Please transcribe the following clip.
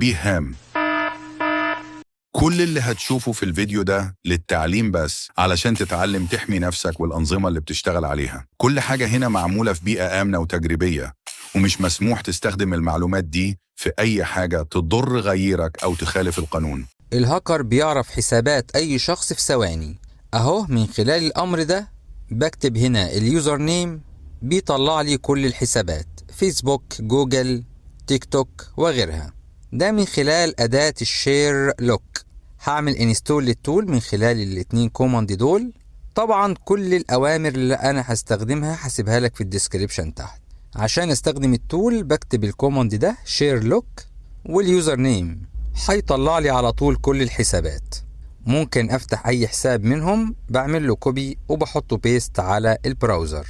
تنبيه هام: كل اللي هتشوفه في الفيديو ده للتعليم بس، علشان تتعلم تحمي نفسك والأنظمة اللي بتشتغل عليها. كل حاجة هنا معمولة في بيئة آمنة وتجريبية، ومش مسموح تستخدم المعلومات دي في أي حاجة تضر غيرك أو تخالف القانون. الهاكر بيعرف حسابات أي شخص في ثواني. أهو من خلال الأمر ده بكتب هنا اليوزر نيم، بيطلع لي كل الحسابات: فيسبوك، جوجل، تيك توك وغيرها. ده من خلال أداة الشير لوك. هعمل انستول للتول من خلال الاتنين كوماند دول. طبعا كل الأوامر اللي أنا هستخدمها هسيبها لك في الديسكريبشن تحت. عشان استخدم التول بكتب الكوماند ده شير لوك واليوزر نيم، هيطلع لي على طول كل الحسابات. ممكن افتح اي حساب منهم، بعمل له كوبي وبحطه بيست على البراوزر.